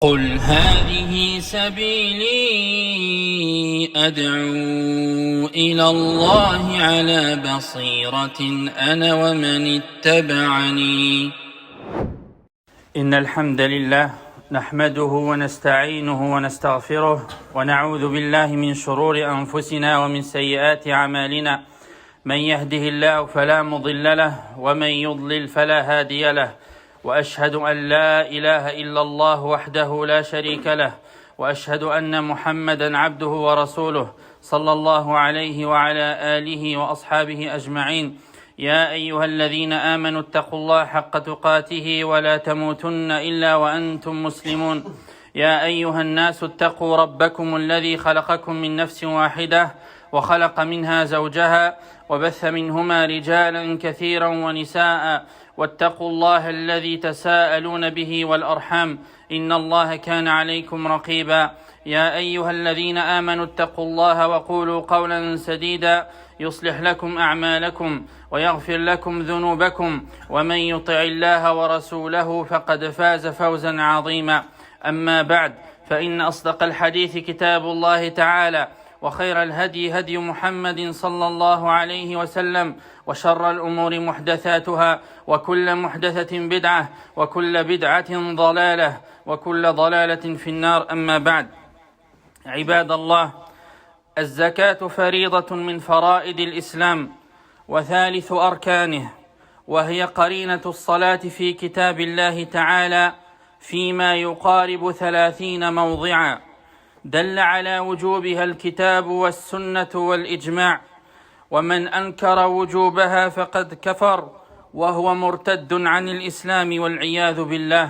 قل هذه سبيلي أدعو إلى الله على بصيرة أنا ومن اتبعني. إن الحمد لله نحمده ونستعينه ونستغفره ونعوذ بالله من شرور أنفسنا ومن سيئات أعمالنا. من يهده الله فلا مضل له ومن يضلل فلا هادي له، وأشهد أن لا إله إلا الله وحده لا شريك له، وأشهد أن محمدا عبده ورسوله صلى الله عليه وعلى آله وأصحابه أجمعين. يا أيها الذين آمنوا اتقوا الله حق تقاته ولا تموتن إلا وأنتم مسلمون. يا أيها الناس اتقوا ربكم الذي خلقكم من نفس واحدة وخلق منها زوجها وبث منهما رجالا كثيرا ونساء، واتقوا الله الذي تساءلون به والأرحام إن الله كان عليكم رقيبا. يا أيها الذين آمنوا اتقوا الله وقولوا قولا سديدا يصلح لكم أعمالكم ويغفر لكم ذنوبكم، ومن يطع الله ورسوله فقد فاز فوزا عظيما. أما بعد، فإن أصدق الحديث كتاب الله تعالى، وخير الهدي هدي محمد صلى الله عليه وسلم، وشر الأمور محدثاتها، وكل محدثة بدعة، وكل بدعة ضلالة، وكل ضلالة في النار. أما بعد، عباد الله، الزكاة فريضة من فرائض الإسلام وثالث أركانه، وهي قرينة الصلاة في كتاب الله تعالى فيما يقارب 30 موضعا، دل على وجوبها الكتاب والسنة والإجماع، ومن أنكر وجوبها فقد كفر وهو مرتد عن الإسلام والعياذ بالله،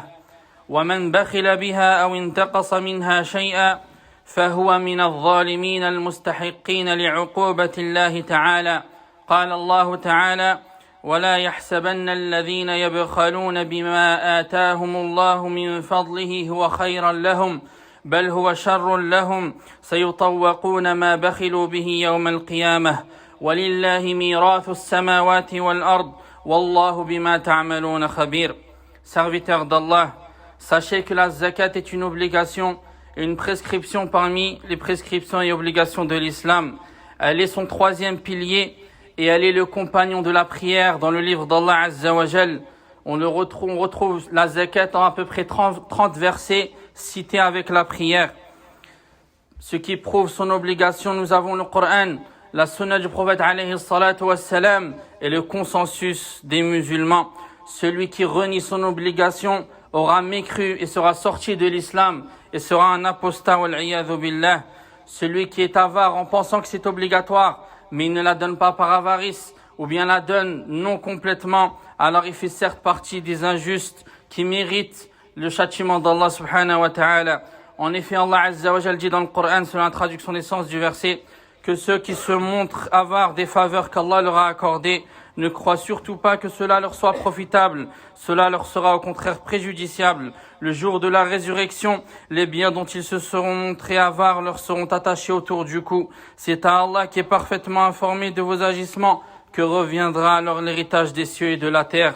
ومن بخل بها أو انتقص منها شيئا فهو من الظالمين المستحقين لعقوبة الله تعالى. قال الله تعالى: ولا يحسبن الذين يبخلون بما آتاهم الله من فضله هو خيرا لهم بل هو شر لهم سيطوقون ما بخلوا به يوم القيامة ولله ميراث السماوات والأرض والله بما تعملون خبير. Serviteurs d'Allah, sachez que la zakat est une obligation et une prescription parmi les prescriptions et obligations de l'islam. Elle est son troisième pilier et elle est le compagnon de la prière dans le livre d'Allah Azza wa Jal. On retrouve la zakat en à peu près 30 versets cités avec la prière. Ce qui prouve son obligation, nous avons le Coran, la sunna du prophète alayhi salatu wassalam et le consensus des musulmans. Celui qui renie son obligation aura mécru et sera sorti de l'islam et sera un apostat wal iyadhu billah. Celui qui est avare en pensant que c'est obligatoire mais il ne la donne pas par avarice ou bien la donne non complètement, alors il fait certes partie des injustes qui méritent le châtiment d'Allah subhanahu wa ta'ala. En effet, Allah Azza wa Jal dit dans le Coran, selon la traduction des sens du verset, que ceux qui se montrent avares des faveurs qu'Allah leur a accordées ne croient surtout pas que cela leur soit profitable. Cela leur sera au contraire préjudiciable. Le jour de la résurrection, les biens dont ils se seront montrés avares leur seront attachés autour du cou. C'est à Allah qui est parfaitement informé de vos agissements que reviendra alors l'héritage des cieux et de la terre.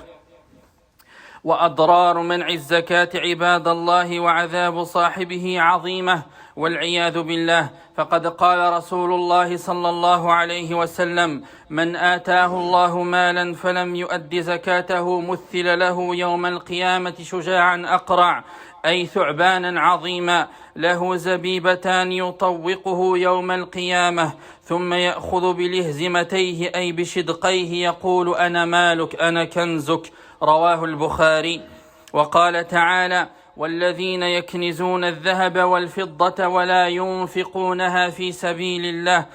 وأضرار منع الزكاة عباد الله وعذاب صاحبه عظيمة والعياذ بالله. فقد قال رسول الله صلى الله عليه وسلم: من آتاه الله مالا فلم يؤد زكاته مثل له يوم القيامة شجاعا أقرع، أي ثعبانا عظيما له زبيبتان يطوقه يوم القيامة ثم يأخذ بلهزمتيه أي بشدقيه يقول: أنا مالك أنا كنزك. رواه البخاري. وقال تعالى: والذين يكنزون الذهب والفضة ولا ينفقونها في سبيل الله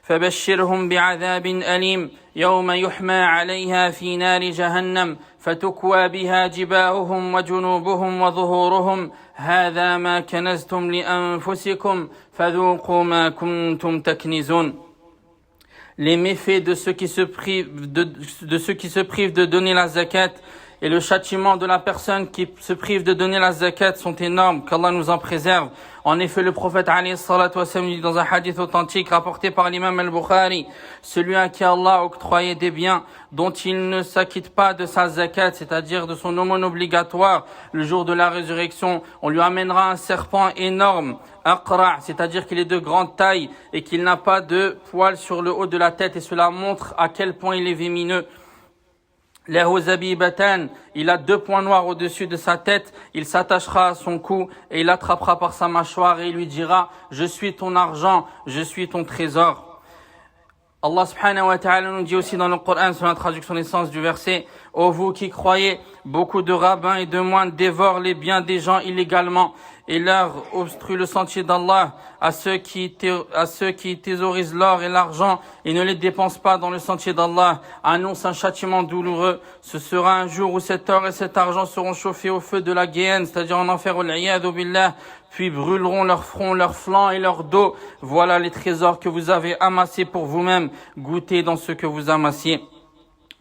فبشرهم بعذاب أليم يوم يحمى عليها في نار جهنم فتكوى بها جباههم وجنوبهم وظهورهم هذا ما كنزتم لأنفسكم فذوقوا ما كنتم تكنزون. Les méfaits de ceux qui se privent de donner la zakat et le châtiment de la personne qui se prive de donner la zakat sont énormes, qu'Allah nous en préserve. En effet, le prophète alayhi salatu wassalam dit dans un hadith authentique rapporté par l'imam al-Bukhari, celui à qui Allah a octroyé des biens dont il ne s'acquitte pas de sa zakat, c'est-à-dire de son aumône obligatoire, le jour de la résurrection, on lui amènera un serpent énorme, aqra', c'est-à-dire qu'il est de grande taille et qu'il n'a pas de poils sur le haut de la tête, et cela montre à quel point il est vémineux. Lahu zabibatan, il a 2 points noirs au-dessus de sa tête, il s'attachera à son cou et il l'attrapera par sa mâchoire et il lui dira « Je suis ton argent, je suis ton trésor ». Allah subhanahu wa ta'ala nous dit aussi dans le Coran, sur la traduction des sens du verset, « Ô vous qui croyez, beaucoup de rabbins et de moines dévorent les biens des gens illégalement et leur obstruent le sentier d'Allah à ceux qui thésaurisent l'or et l'argent et ne les dépensent pas dans le sentier d'Allah, annonce un châtiment douloureux. Ce sera un jour où cet or et cet argent seront chauffés au feu de la guéhenne, c'est-à-dire en enfer, wal-'iyadhu billah, puis brûleront leur front, leur flanc et leur dos. Voilà les trésors que vous avez amassés pour vous-même. Goûtez dans ce que vous amassiez.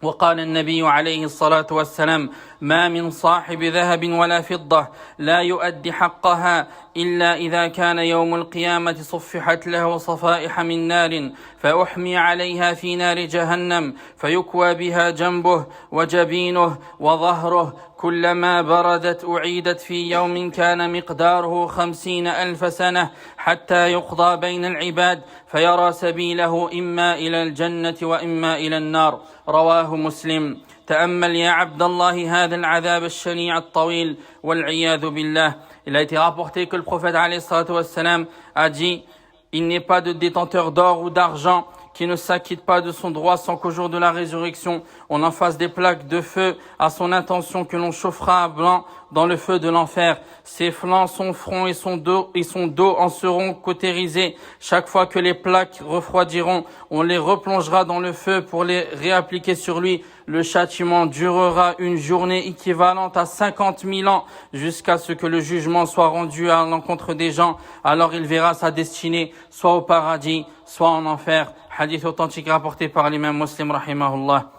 وقال النبي عليه الصلاة والسلام ما من صاحب ذهب ولا فضة لا يؤدي حقها إلا إذا كان يوم القيامة صفحت له صفائح من نار فأحمي عليها في نار جهنم فيكوى بها جنبه وجبينه وظهره كلما بردت أعيدت في يوم كان مقداره 50,000 سنة حتى يقضى بين العباد فيرى سبيله إما إلى الجنة وإما إلى النار رواه مسلم. تأمل يا عبد الله هذا العذاب الشنيع الطويل والعياذ بالله. Il a été rapporté que le prophète alayhi salatu wassalam a dit « Il n'est pas de détenteur d'or ou d'argent qui ne s'acquitte pas de son droit sans qu'au jour de la résurrection, on en fasse des plaques de feu à son intention que l'on chauffera à blanc dans le feu de l'enfer. Ses flancs, son front et son dos en seront cautérisés. Chaque fois que les plaques refroidiront, on les replongera dans le feu pour les réappliquer sur lui. Le châtiment durera une journée équivalente à 50 000 ans jusqu'à ce que le jugement soit rendu à l'encontre des gens. Alors il verra sa destinée soit au paradis, soit en enfer. Hadith authentique rapporté par l'imam Muslim rahimahullah.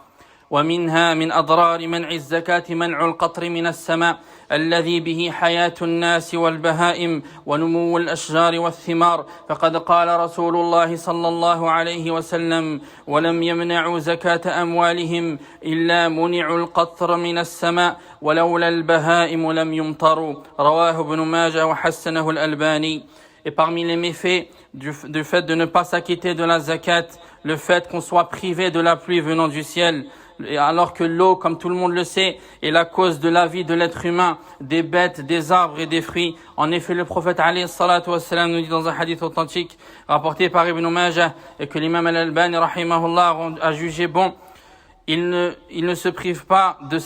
ومنها من أضرار منع الزكاة منع القطر من السماء الذي به حياة الناس والبهائم ونمو الأشجار والثمار فقد قال رسول الله صلى الله عليه وسلم ولم يمنعوا زكاة أموالهم إلا منعوا القطر من السماء ولولا البهائم لم يمطروا رواه ابن ماجه وحسنه الألباني. Et parmi les méfaits du fait de ne pas s'acquitter de la zakat, le fait qu'on soit privé de la pluie venant du ciel, alors que l'eau, comme tout le monde le sait, est la cause de la vie de l'être humain, des bêtes, des arbres et des fruits. En effet, le prophète alayhi salatu wassalam nous dit dans un hadith authentique rapporté par Ibn Majah et que l'imam al-Albani rahimahullah a jugé bon, il ne se prive pas de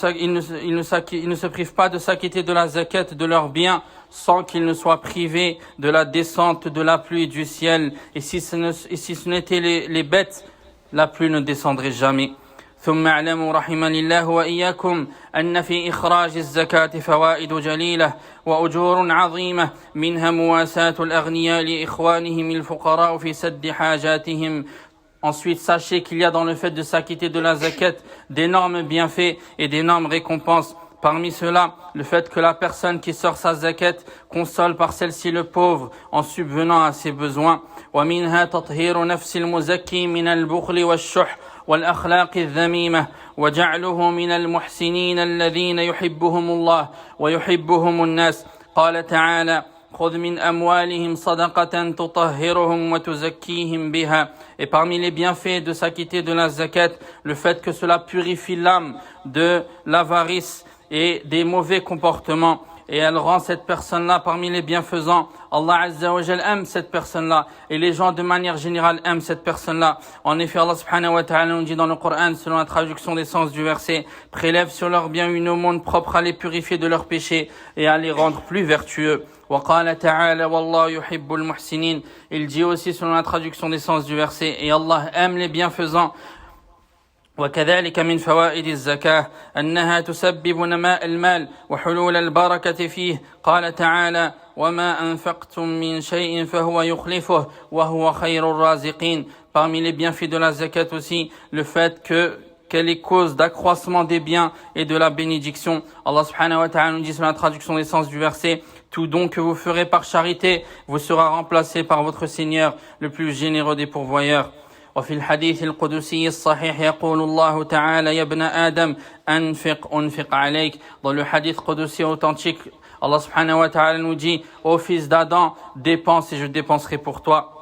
s'acquitter de la zakat de leurs biens sans qu'ils ne soient privés de la descente de la pluie du ciel. Et si ce n'était les bêtes, la pluie ne descendrait jamais. ثم اعلموا رحمني الله وإياكم أن في إخراج الزكاة فوائد جليلة وأجور عظيمة منها مواساة الأغنياء لإخوانهم الفقراء في سد حاجاتهم. Ensuite, sachez qu'il y a dans le fait de s'acquitter de la zakat d'énormes bienfaits et d'énormes récompenses. Parmi cela, le fait que la personne qui sort sa zakat console par celle-ci le pauvre en subvenant à ses besoins. ومنها تطهير نفس المزكي من البخل والشح والأخلاق الذميمة وجعله من المحسنين الذين يحبهم الله ويحبهم الناس. قال تعالى خذ من أموالهم صدقة تطهرهم وتزكيهم بها. Et parmi les bienfaits de s'acquitter de la zakat, le fait que cela purifie l'âme de l'avarice et des mauvais comportements, et elle rend cette personne-là parmi les bienfaisants. Allah Azza wa Jal aime cette personne-là, et les gens de manière générale aiment cette personne-là. En effet, Allah subhanahu wa ta'ala nous dit dans le Coran, selon la traduction des sens du verset, prélève sur leurs biens une aumône propre à les purifier de leurs péchés et à les rendre plus vertueux. وقال تعالى والله يحب المحسنين. Il dit aussi selon la traduction des sens du verset, et Allah aime les bienfaisants. وكذلك من فوائد الزكاة أنها تسبب نماء المال وحلول البركة فيه. قال تعالى وما أنفقتم من شيء فهو يخلفه وهو خير الرازقين. Parmi les bienfaits de la zakat aussi, le fait que qu'elle est cause d'accroissement des biens et de la bénédiction. Allah subhanahu wa ta'ala nous dit sur la traduction des sens du verset: tout don que vous ferez par charité vous sera remplacé par votre Seigneur, le plus généreux des pourvoyeurs. وفي الحديث القدسي الصحيح يقول الله تعالى: يا ابن آدم أنفق عليك. Dans le hadith qudsi authentique, Allah subhanahu wa ta'ala nous dit: ô fils d'Adam, dépense et je dépenserai pour toi.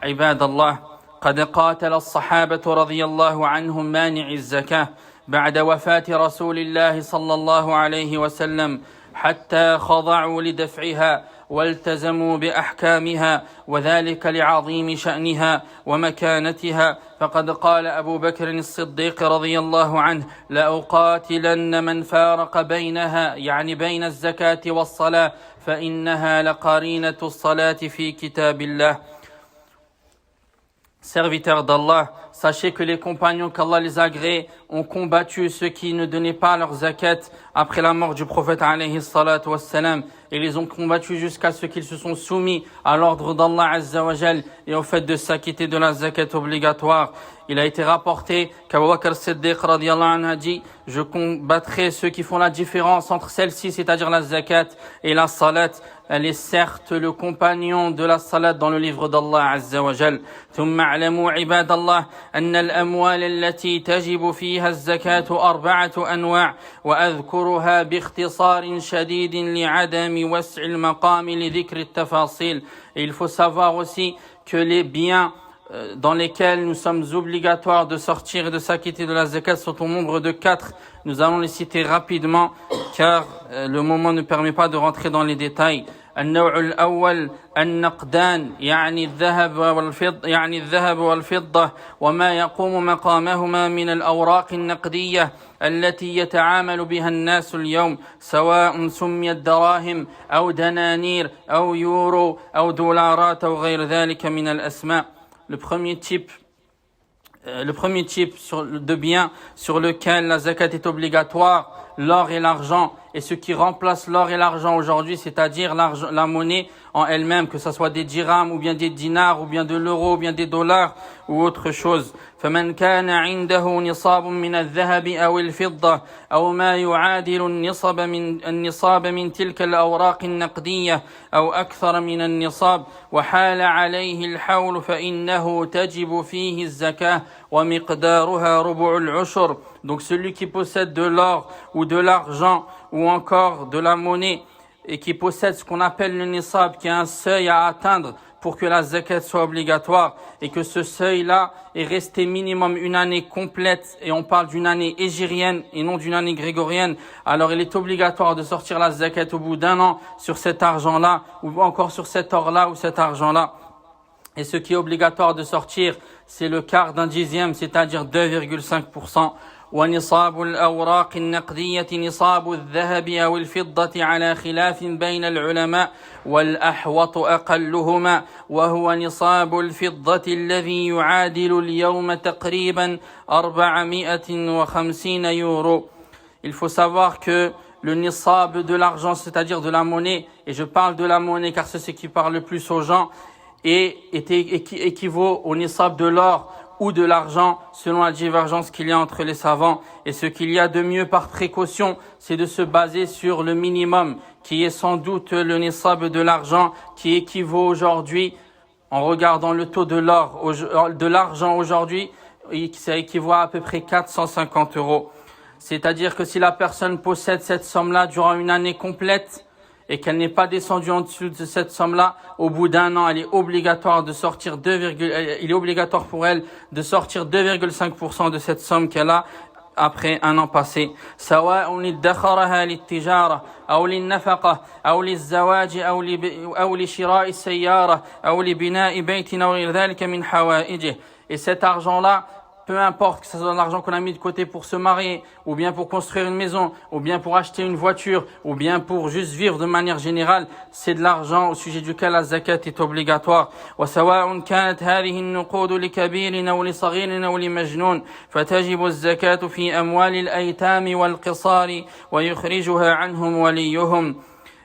عباد الله، قد قاتل الصحابة رضي الله عنهم مانع الزكاة بعد وفاة رسول الله صلى الله عليه وسلم حتى خضعوا لدفعها والتزموا بأحكامها، وذلك لعظيم شأنها ومكانتها. فقد قال أبو بكر الصديق رضي الله عنه: لأقاتلن من فارق بينها، يعني بين الزكاة والصلاة، فإنها لقرينة الصلاة في كتاب الله. Serviteurs d'Allah, sachez que les compagnons qu'Allah les a agréés ont combattu ceux qui ne donnaient pas leur zakat après la mort du prophète alayhi salatu wassalam, et les ont combattus jusqu'à ce qu'ils se sont soumis à l'ordre d'Allah azza wa jal et au fait de s'acquitter de la zakat obligatoire. Il a été rapporté qu'Abu Bakr Siddiq radiyallahu anhu a dit: je combattrai ceux qui font la différence entre celle-ci, c'est-à-dire la zakat, et la salat. Elle est certes le compagnon de la salat dans le livre d'Allah azza wa jal. ثم اعلموا عباد الله أن الأموال التي تجب فيها الزكاة 4 أنواع، وأذكرها باختصار شديد لعدم وسع المقام لذكر التفاصيل. Et il faut savoir aussi que les biens dans lesquels nous sommes obligatoires de sortir et de s'acquitter de la zakat sont au nombre de 4. Nous allons les citer rapidement car le moment ne permet pas de rentrer dans les détails. النوع الأول النقدان، يعني الذهب والفضة وما يقوم مقامهما من الأوراق النقدية التي يتعامل بها الناس اليوم، سواء سميت دراهم أو دنانير أو يورو أو دولارات أو غير ذلك من الأسماء. Le premier type de bien sur lequel la zakat est obligatoire, l'or et l'argent, et ce qui remplace l'or et l'argent aujourd'hui, c'est-à-dire la monnaie en elle-même, que ce soit des dirhams ou bien des dinars ou bien de l'euro ou bien des dollars ou autre chose. فمن كان عنده نصاب من الذهب أو الفضة أو ما يعادل النصاب من تلك الأوراق النقدية أو أكثر من النصاب وحال عليه الحول فإنه تجب فيه الزكاة ومقدارها ربع العشر. Donc celui qui possède de l'or ou de l'argent ou encore de la monnaie et qui possède ce qu'on appelle le nisab, qui est un seuil à atteindre pour que la zakat soit obligatoire, et que ce seuil-là est resté minimum une année complète, et on parle d'une année hégirienne et non d'une année grégorienne, alors il est obligatoire de sortir la zakat au bout d'un an sur cet argent-là, ou encore sur cet or-là ou cet argent-là. Et ce qui est obligatoire de sortir, c'est le quart d'un dixième, c'est-à-dire 2,5%. ونصاب الأوراق النقدية نصاب الذهب أو الفضة على خلاف بين العلماء، والأحوط أقلهما وهو نصاب الفضة الذي يعادل اليوم تقريبا 450 يورو. Il faut savoir que le nisab de l'argent, c'est-à-dire de la monnaie, et je parle de la monnaie car c'est ce qui parle le plus aux gens, et équivaut au nisab de l'or ou de l'argent, selon la divergence qu'il y a entre les savants. Et ce qu'il y a de mieux par précaution, c'est de se baser sur le minimum, qui est sans doute le nisab de l'argent, qui équivaut aujourd'hui, en regardant le taux de l'argent aujourd'hui, ça équivaut à peu près 450 euros. C'est-à-dire que si la personne possède cette somme-là durant une année complète, et qu'elle n'est pas descendue en dessous de cette somme-là, au bout d'un an, il est obligatoire pour elle de sortir 2,5% de cette somme qu'elle a après un an passé. سواء ادخرها للتجارة أو للنفقة أو للزواج أو لشراء السيارة أو لبناء بيت أو غير ذلك من حوائجه. Et cet argent-là, peu importe que ce soit l'argent qu'on a mis de côté pour se marier, ou bien pour construire une maison, ou bien pour acheter une voiture, ou bien pour juste vivre de manière générale, c'est de l'argent au sujet duquel la zakat est obligatoire. وسواء كانت هذه النقود لكبير أو لصغير أو لمجنون فتجب الزكاة في أموال الأيتام والقصار ويخرجها عنهم وليهم.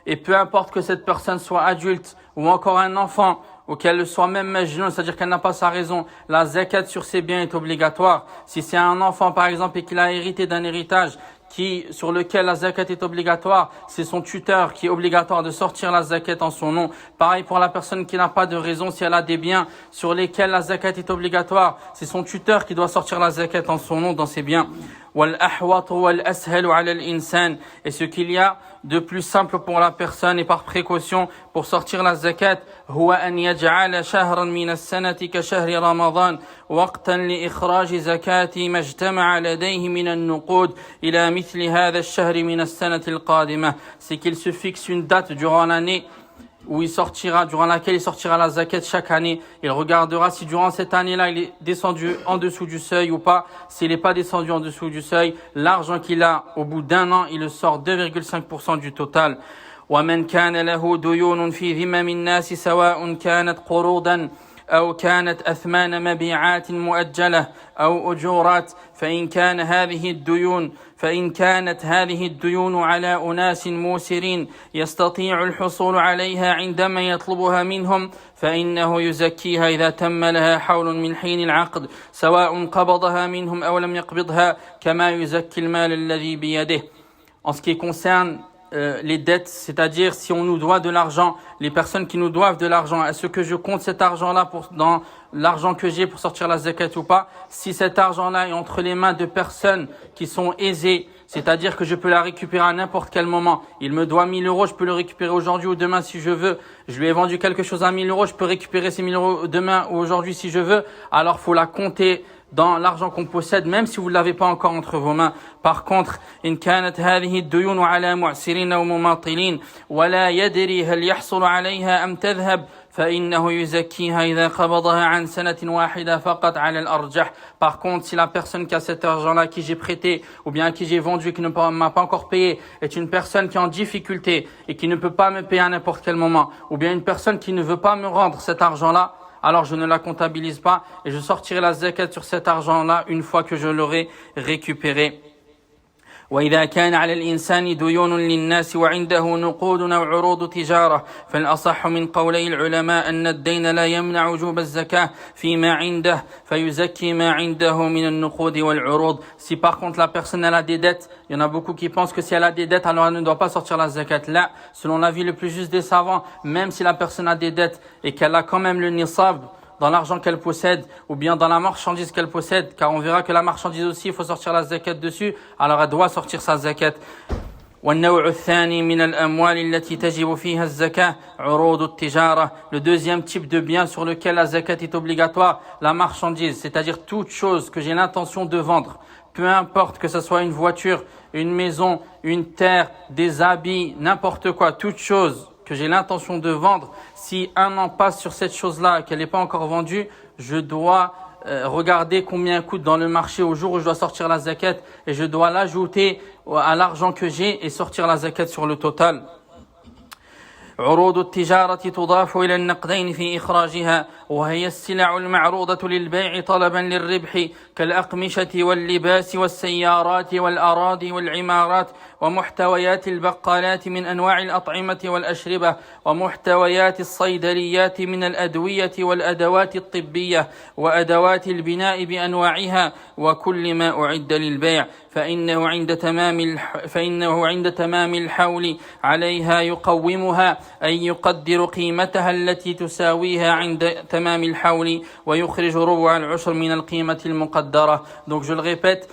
Et peu importe que cette personne soit adulte ou encore un enfant, ou qu'elle soit même majnoun, c'est-à-dire qu'elle n'a pas sa raison, la zakat sur ses biens est obligatoire. Si c'est un enfant par exemple et qu'il a hérité d'un héritage sur lequel la zakat est obligatoire, c'est son tuteur qui est obligatoire de sortir la zakat en son nom. Pareil pour la personne qui n'a pas de raison, si elle a des biens sur lesquels la zakat est obligatoire, c'est son tuteur qui doit sortir la zakat en son nom dans ses biens. Et ce qu'il y a de plus simple pour la personne et par précaution pour sortir la zakat, هو أن يجعل شهرا من السنة كشهر رمضان وقتا لإخراج زكاة ما اجتمع لديه من النقود إلى مثل هذا الشهر من السنة القادمة. C'est qu'il se fixe une date durant l'année durant laquelle il sortira la zakat chaque année. Il regardera si durant cette année-là, il est descendu en dessous du seuil ou pas. S'il n'est pas descendu en dessous du seuil, l'argent qu'il a au bout d'un an, il le sort 2,5% du total. ومن كان له ديون في ذمم الناس سواء كانت قروضا أو كانت أثمان مبيعات مؤجلة أو أجورات فإن كانت هذه الديون على أناس موسرين يستطيع الحصول عليها عندما يطلبها منهم فإنه يزكيها إذا تم لها حول من حين العقد سواء قبضها منهم أو لم يقبضها كما يزكي المال الذي بيده. En ce qui concerne les dettes, c'est-à-dire si on nous doit de l'argent, les personnes qui nous doivent de l'argent, est-ce que je compte cet argent-là dans l'argent que j'ai pour sortir la zakat ou pas? Si cet argent-là est entre les mains de personnes qui sont aisées, c'est-à-dire que je peux la récupérer à n'importe quel moment. Il me doit 1000 euros, je peux le récupérer aujourd'hui ou demain si je veux. Je lui ai vendu quelque chose à 1000 euros, je peux récupérer ces 1000 euros demain ou aujourd'hui si je veux. Alors faut la compter dans l'argent qu'on possède, même si vous ne l'avez pas encore entre vos mains. Par contre, إن كانت هذه الديون على معسرين أو مماطلين ولا يدري هل يحصل عليها أم تذهب فإنه يزكيها إذا قبضها عن سنة واحدة فقط على الأرجح. Par contre, si la personne qui a cet argent-là, qui j'ai prêté, ou bien à qui j'ai vendu et qui ne m'a pas encore payé, est une personne qui est en difficulté et qui ne peut pas me payer à n'importe quel moment, ou bien une personne qui ne veut pas me rendre cet argent-là, alors je ne la comptabilise pas et je sortirai la zakat sur cet argent-là une fois que je l'aurai récupéré. وإذا كان على الإنسان ديون للناس وعنده نقود أو عروض تجارة فالأصح من قولي العلماء أن الدين لا يمنع وجوب الزكاة فيما عنده فيزكي ما عنده من النقود والعروض. Si par contre la personne elle a des dettes, il y en a beaucoup qui pensent que si elle a des dettes alors elle ne doit pas sortir la zakat. Là, selon l'avis le plus juste des savants, même si la personne a des dettes et qu'elle a quand même le nisab dans l'argent qu'elle possède ou bien dans la marchandise qu'elle possède, car on verra que la marchandise aussi, il faut sortir la zakat dessus, alors elle doit sortir sa zakat. والنوع الثاني من الأموال التي تجب فيها الزكاة عروض التجارة. Le deuxième type de bien sur lequel la zakat est obligatoire, la marchandise, c'est-à-dire toute chose que j'ai l'intention de vendre, peu importe que ce soit une voiture, une maison, une terre, des habits, n'importe quoi, toute chose que j'ai l'intention de vendre, si un an passe sur cette chose-là, qu'elle n'est pas encore vendue, je dois regarder combien elle coûte dans le marché au jour où je dois sortir la zakat et je dois l'ajouter à l'argent que j'ai et sortir la zakat sur le total. عروض التجارة تضاف إلى النقدين في إخراجها وهي السلع المعروضة للبيع طلبا للربح كالأقمشة واللباس والسيارات والأراضي والعمارات ومحتويات البقالات من أنواع الأطعمة والأشربة ومحتويات الصيدليات من الأدوية والأدوات الطبية وأدوات البناء بأنواعها وكل ما أعد للبيع فإنه عند تمام الحول عليها يقومها أي يقدر قيمتها التي تساويها عند تمام الحول ويخرج ربع العشر من القيمة المقدرة. Donc je le répète,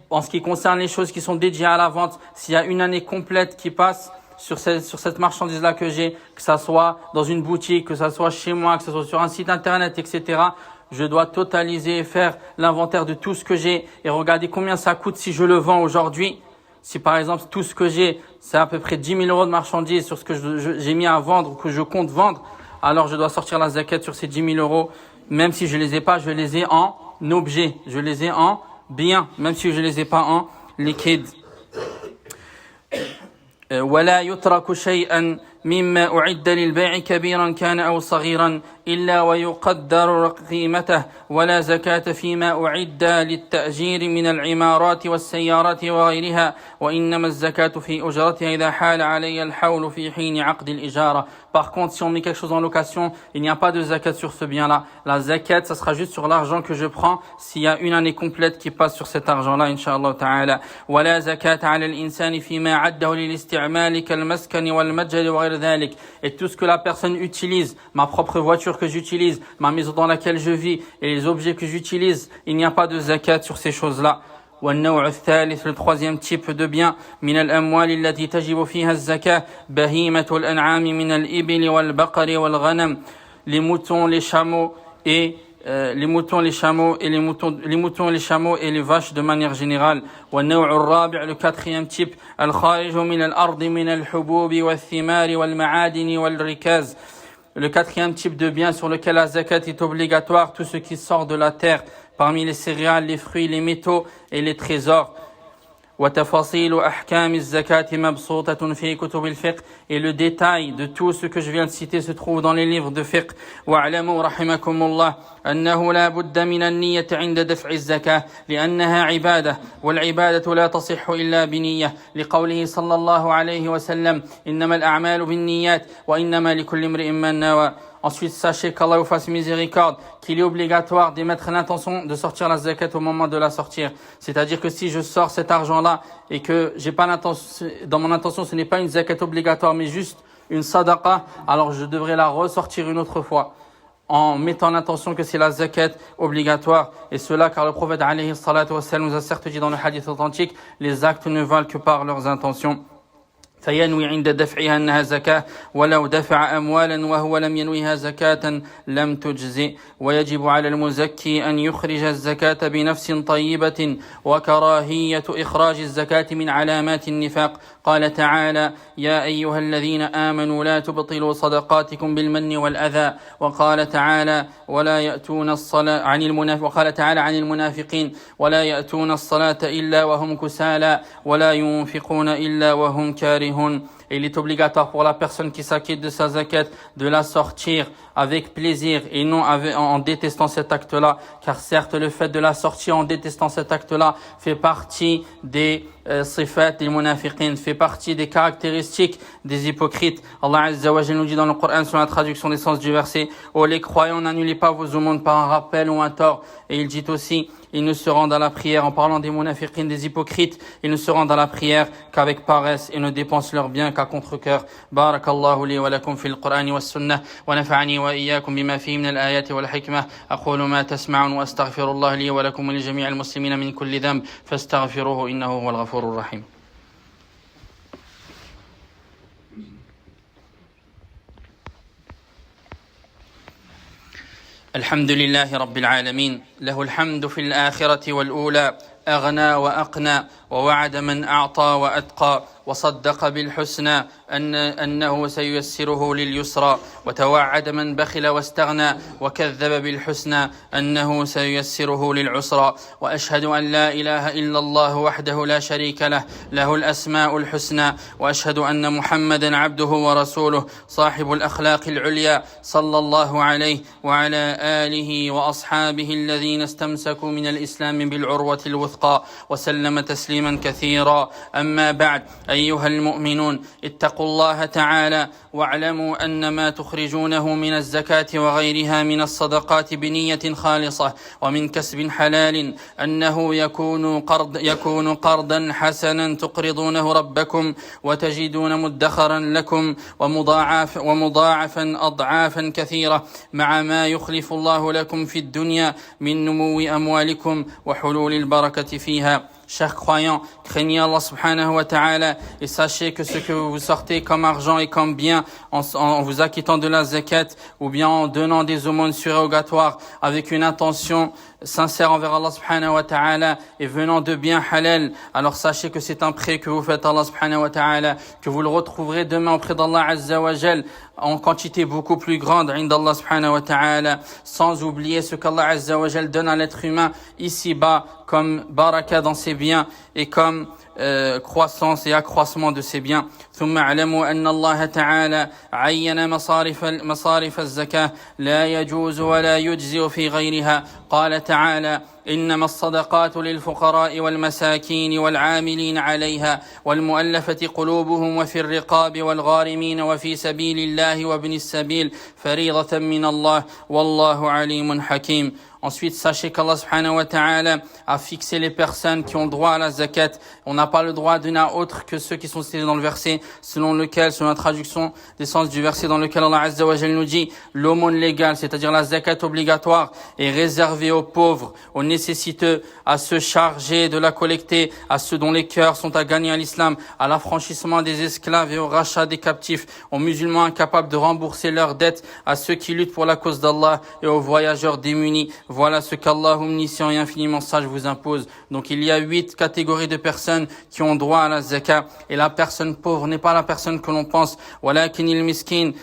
en ce qui concerne les choses qui sont dédiées à la vente, s'il y a une année complète qui passe sur cette marchandise-là que j'ai, que ça soit dans une boutique, que ça soit chez moi, que ça soit sur un site internet, etc., je dois totaliser et faire l'inventaire de tout ce que j'ai et regarder combien ça coûte si je le vends aujourd'hui. Si par exemple tout ce que j'ai, c'est à peu près 10 000 euros de marchandises sur ce que j'ai mis à vendre ou que je compte vendre, alors je dois sortir la zakat sur ces 10 000 euros. Même si je les ai pas, je les ai en objet, je les ai en bien, même si je les ai pas en liquide. ولا يترك شيئا مما أعد للبيع كبيرا كان أو صغيرا إلا ويقدر قيمته ولا زكاة فيما أعد للتأجير من العمارات والسيارات وغيرها وإنما الزكاة في أجرتها إذا حال علي الحول في حين عقد الإجارة. Par contre, si on met quelque chose en location, il n'y a pas de zakat sur ce bien-là. La zakat, ça sera juste sur l'argent que je prends s'il y a une année complète qui passe sur cet argent-là, Inch'Allah ta'ala. ولا زكاة على الإنسان فيما عده للاستعمال كالمسكن والمتجر وغير ذلك. Et tout ce que la personne utilise, ma propre voiture que j'utilise, ma maison dans laquelle je vis et les objets que j'utilise, il n'y a pas de zakat sur ces choses-là. والنوع الثالث, le troisième type de bien, من الأموال التي تجب فيها الزكاة بهيمة الأنعام من الإبل والبقر والغنم, les moutons, les chameaux et les moutons, les chameaux et les chameaux et les vaches de manière générale. والنوع الرابع, le quatrième type, الخارج من الأرض من الحبوب والثمار والمعادن والركاز. Le quatrième type de bien sur lequel la zakat est obligatoire, tout ce qui sort de la terre, parmi les céréales, les fruits, les métaux et les trésors. وتفاصيل أحكام الزكاة مبسوطة في كتب الفقه, et le détail de tout ce que je viens de citer se trouve dans les livres de fiqh. واعلموا رحمكم الله أنه لا بد من النية عند دفع الزكاة لأنها عبادة والعبادة لا تصح إلا بنية لقوله صلى الله عليه وسلم إنما الأعمال بالنيات وإنما لكل امرئ ما نوى. Ensuite, sachez qu'Allah vous fasse miséricorde, qu'il est obligatoire d'émettre l'intention de sortir la zakat au moment de la sortir. C'est-à-dire que si je sors cet argent-là et que j'ai pas l'intention, dans mon intention, ce n'est pas une zakat obligatoire, mais juste une sadaqa, alors je devrais la ressortir une autre fois, en mettant l'intention que c'est la zakat obligatoire. Et cela, car le prophète alayhi salatu wassalam nous a certes dit dans le hadith authentique, les actes ne valent que par leurs intentions. فينوي عند دفعها أنها زكاة ولو دفع أموالا وهو لم ينويها زكاة لم تجزئ. ويجب على المزكي أن يخرج الزكاة بنفس طيبة وكراهية إخراج الزكاة من علامات النفاق. قال تعالى يا أيها الذين آمنوا لا تبطلوا صدقاتكم بالمن والأذى. وقال تعالى ولا يأتون الصلاة وقال تعالى عن المنافقين ولا يأتون الصلاة إلا وهم كسالى ولا ينفقون إلا وهم كارهون. Et il est obligatoire pour la personne qui s'acquitte de sa zakat de la sortir avec plaisir et non en détestant cet acte-là, car certes le fait de la sortir en détestant cet acte-là fait partie des sifat des munafiqin, fait partie des caractéristiques des hypocrites. Allah Azza wa Jalla nous dit dans le Coran sur la traduction des sens du verset: ô les croyants, n'annulez pas vos aumônes par un rappel ou un tort. Et il dit aussi: ils ne se rendent à la prière, en parlant des munafiqin, des hypocrites, ils ne se rendent à la prière qu'avec paresse et ne dépensent leurs biens qu'à contre-cœur. Barakallahu li wa lakum fil Qur'ani was sunnah wa nafa'ani wa iyyakum bima fihi min al-ayati wal hikmah. Aqulu ma tasma'un wa astaghfirullah li wa lakum wa li jami'il muslimina min kulli dhanb fastaghfiruhu innahu huwal ghafurur rahim. الحمد لله رب العالمين له الحمد في الآخرة والأولى أغنى وأقنى ووعد من أعطى وأتقى وصدق بالحسنى أنه سييسره لليسرى وتوعد من بخل واستغنى وكذب بالحسنى أنه سييسره للعسرى وأشهد أن لا إله إلا الله وحده لا شريك له له الأسماء الحسنى وأشهد أن محمدا عبده ورسوله صاحب الأخلاق العليا صلى الله عليه وعلى آله وأصحابه الذين استمسكوا من الإسلام بالعروة الوثقى وسلم تسليما كثيرا. أما بعد، أيها المؤمنون، اتقوا الله تعالى واعلموا أن ما تخرجونه من الزكاة وغيرها من الصدقات بنية خالصة ومن كسب حلال أنه يكون قرضا حسنا تقرضونه ربكم وتجدون مدخرا لكم ومضاعفا أضعافا كثيرة مع ما يخلف الله لكم في الدنيا من نمو أموالكم وحلول البركة فيها. Chers croyants, craignez Allah subhanahu wa ta'ala et sachez que ce que vous sortez comme argent et comme bien en vous acquittant de la zakat ou bien en donnant des aumônes surrogatoires avec une intention sincère envers Allah subhanahu wa ta'ala et venant de biens halal, alors sachez que c'est un prêt que vous faites à Allah subhanahu wa ta'ala, que vous le retrouverez demain auprès d'Allah azza wa jal en quantité beaucoup plus grande inda Allah subhanahu wa ta'ala, sans oublier ce qu'Allah azza wa jal donne à l'être humain ici-bas comme baraka dans ses biens et comme croissance et accroissement de ses biens. ثم اعلموا أن الله تعالى عين مصارف الزكاة لا يجوز ولا يجزئ في غيرها. قال تعالى: إنما الصدقات للفقراء والمساكين والعاملين عليها والمؤلفة قلوبهم وفي الرقاب والغارمين وفي سبيل الله وابن السبيل فريضة من الله والله عليم حكيم. Ensuite, sachez qu'Allah subhanahu wa ta'ala a fixé les personnes qui ont droit à la zakat. On n'a pas le droit de donner autre que ceux qui sont cités dans le verset, selon la traduction des sens du verset dans lequel Allah azza wa jalla nous dit: l'aumône légale, c'est-à-dire la zakat obligatoire, est réservée aux pauvres, aux nécessiteux, à ceux chargés de la collecter, à ceux dont les cœurs sont à gagner à l'islam, à l'affranchissement des esclaves et au rachat des captifs, aux musulmans incapables de rembourser leurs dettes, à ceux qui luttent pour la cause d'Allah et aux voyageurs démunis. Voilà ce qu'Allah omniscient et infiniment sage vous impose. Donc il y a 8 catégories de personnes qui ont droit à la zakat. Et la personne pauvre n'est pas la personne que l'on pense. ولكن المسكين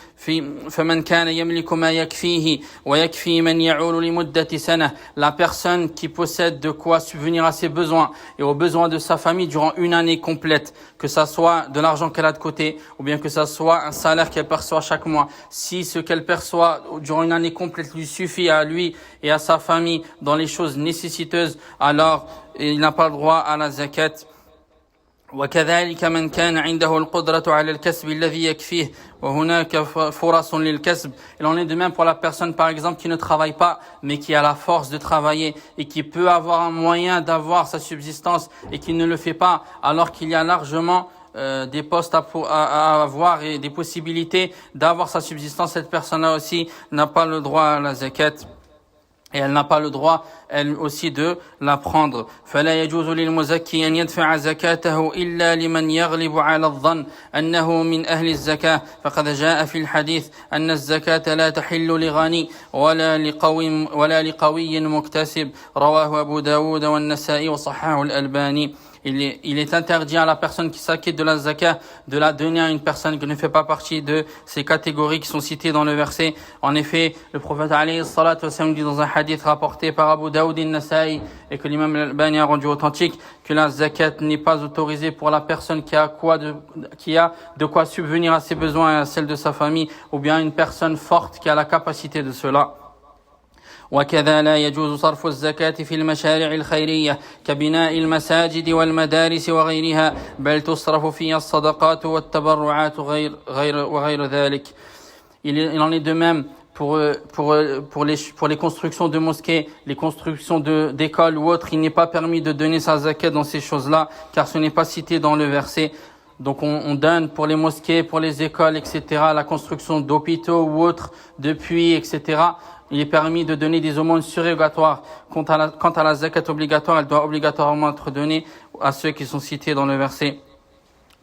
فمن كان يملك ما يكفيه ويكفي من يعول لمدة سنة. La personne qui possède de quoi subvenir à ses besoins et aux besoins de sa famille durant une année complète, que ça soit de l'argent qu'elle a de côté ou bien que ça soit un salaire qu'elle perçoit chaque mois. Si ce qu'elle perçoit durant une année complète lui suffit à lui et à sa famille dans les choses nécessiteuses, alors il n'a pas le droit à la zakat. وكذلك من كان عنده القدرة على الكسب الذي يكفيه وهناك فرص للكسب. Il en est de même pour la personne par exemple qui ne travaille pas mais qui a la force de travailler et qui peut avoir un moyen d'avoir sa subsistance et qui ne le fait pas, alors qu'il y a largement des postes à avoir et des possibilités d'avoir sa subsistance. Cette personne-là aussi n'a pas le droit à la zakat. Et elle n'a pas le droit, elle aussi, de la prendre. فلا يجوز للمزكي أن يدفع زكاته إلا لمن يغلب على الظن أنه من أهل الزكاة فقد جاء في الحديث أن الزكاة لا تحل لغني ولا لقوي مكتسب رواه أبو داود والنسائي وصححه الألباني. Il est interdit à la personne qui s'acquitte de la zakat de la donner à une personne qui ne fait pas partie de ces catégories qui sont citées dans le verset. En effet, le prophète alayhi salatu wa sallam dit dans un hadith rapporté par Abu Daoud et Nasa'i et que l'imam al-Albani a rendu authentique que la zakat n'est pas autorisée pour la personne qui a de quoi subvenir à ses besoins et à celle de sa famille, ou bien une personne forte qui a la capacité de cela. وكذا لا يجوز صرف الزكاة في المشاريع الخيرية كبناء المساجد والمدارس وغيرها بل تصرف فيها الصدقات والتبرعات وغير ذلك. Il en est de même pour les constructions de mosquées, les constructions d'écoles ou autres. Il n'est pas permis de donner sa zakat dans ces choses-là car ce n'est pas cité dans le verset. Donc on donne pour les mosquées, pour les écoles, etc., la construction d'hôpitaux ou autres, de puits, etc. Il est permis de donner des aumônes surrogatoires. Quant à la zakat obligatoire, elle doit obligatoirement être donnée à ceux qui sont cités dans le verset.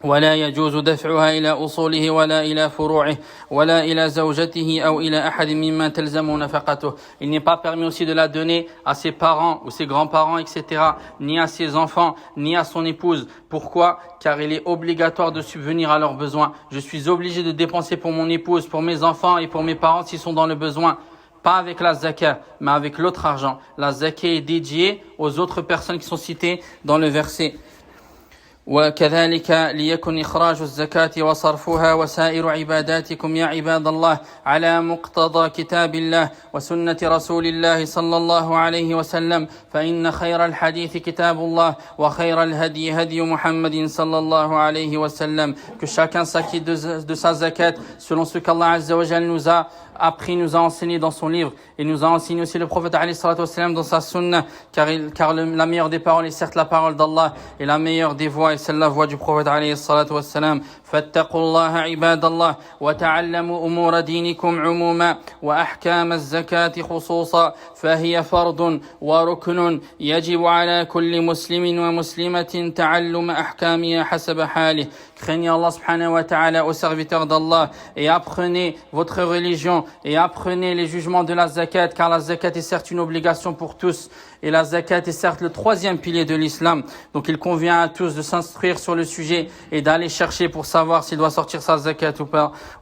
ولا يجوز دفعها إلى أصوله ولا إلى فروعه ولا إلى زوجته أو إلى أحد ممن تلزم نفقته. Il n'est pas permis aussi de la donner à ses parents ou ses grands-parents, etc., ni à ses enfants, ni à son épouse. Pourquoi? Car il est obligatoire de subvenir à leurs besoins. Je suis obligé de dépenser pour mon épouse, pour mes enfants et pour mes parents s'ils sont dans le besoin. Pas avec la zakat, mais avec l'autre argent. La zakat est dédiée aux autres personnes qui sont citées dans le verset. وكذلك ليكن إخراج الزكاة وصرفها وسائر عباداتكم يا عباد الله على مقتضى كتاب الله وسنة رسول الله صلى الله عليه وسلم فإن خير الحديث كتاب الله وخير الهدي هدي محمد صلى الله عليه وسلم. Que chacun s'acquitte de sa zakat selon ce qu'Allah Azza wa Jal nous a appris, nous a enseigné dans son livre et nous a enseigné aussi le prophète alayhi salatu wassalam dans sa sunna, car la meilleure des paroles est certes la parole d'Allah et la meilleure des voix est celle la voix du prophète alayhi salatu wassalam. فاتقوا الله عباد الله وتعلموا أمور دينكم عموما وأحكام الزكاة خصوصا فهي فرض وركن يجب على كل مسلم ومسلمة تعلم أحكامها حسب حاله. Craignez Allah subhanahu wa ta'ala aux serviteurs d'Allah et apprenez votre religion et apprenez les jugements de la zakat, car la zakat est certes une obligation pour tous et la zakat est certes le 3e pilier de l'islam. Donc il convient à tous de s'instruire sur le sujet et d'aller chercher pour savoir s'il doit sortir sa zakat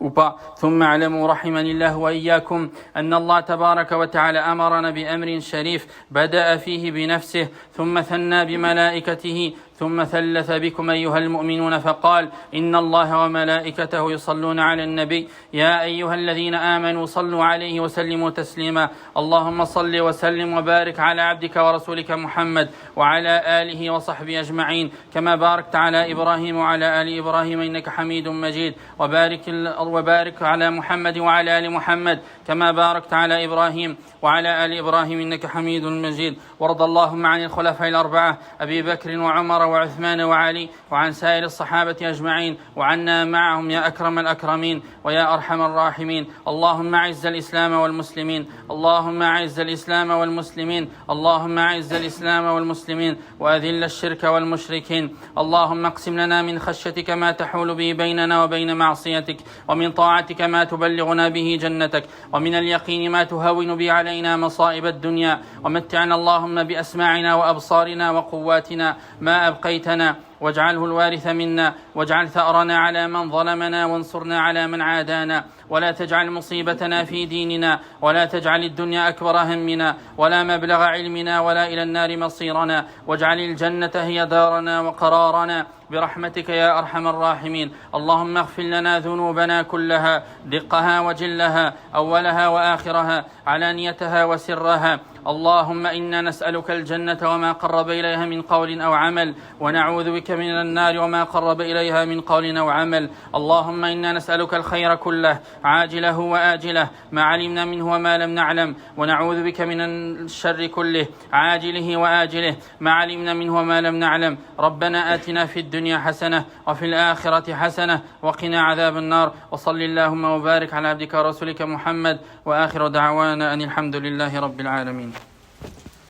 ou pas. ثم اعلموا رحمني الله وإياكم أن الله تبارك وتعالى أمرنا بأمر شريف بدأ فيه بنفسه ثم ثنى بملائكته ثم ثلث بكم أيها المؤمنون فقال: إن الله وملائكته يصلون على النبي يا أيها الذين آمنوا صلوا عليه وسلموا تسليما. اللهم صل وسلم وبارك على عبدك ورسولك محمد وعلى آله وصحبه أجمعين كما باركت على إبراهيم وعلى آل إبراهيم إنك حميد مجيد. وبارك على محمد وعلى آل محمد كما باركت على إبراهيم وعلى آل إبراهيم إنك حميد مجيد. وارض اللهم عن الخلفاء الأربعة أبي بكر وعمر وعثمان وعلي وعن سائر الصحابة أجمعين وعنا معهم يا أكرم الأكرمين ويا أرحم الراحمين. اللهم أعز الإسلام والمسلمين، اللهم أعز الإسلام والمسلمين، اللهم أعز الإسلام والمسلمين وأذل الشرك والمشركين. اللهم اقسم لنا من خشيتك ما تحول به بيننا وبين معصيتك، ومن طاعتك ما تبلغنا به جنتك، ومن اليقين ما تهون به علينا مصائب الدنيا. ومتعنا اللهم بأسماعنا وأبصارنا وقواتنا ما أبقيتنا، واجعله الوارث منا، واجعل ثأرنا على من ظلمنا، وانصرنا على من عادانا، ولا تجعل مصيبتنا في ديننا، ولا تجعل الدنيا أكبر همنا ولا مبلغ علمنا ولا إلى النار مصيرنا، واجعل الجنة هي دارنا وقرارنا برحمتك يا أرحم الراحمين. اللهم اغفر لنا ذنوبنا كلها، دقها وجلها، أولها وآخرها، علانيتها وسرها. اللهم إنا نسألك الجنة وما قرب إليها من قول أو عمل، ونعوذ بك من النار وما قرب إليها من قول أو عمل. اللهم إنا نسألك الخير كله عاجله وآجله ما علمنا منه وما لم نعلم، ونعوذ بك من الشر كله عاجله وآجله ما علمنا منه وما لم نعلم. ربنا آتنا في الدنيا حسنة وفي الآخرة حسنة وقنا عذاب النار. وصل اللهم وبارك على عبدك ورسولك محمد، وآخر دعوانا أن الحمد لله رب العالمين.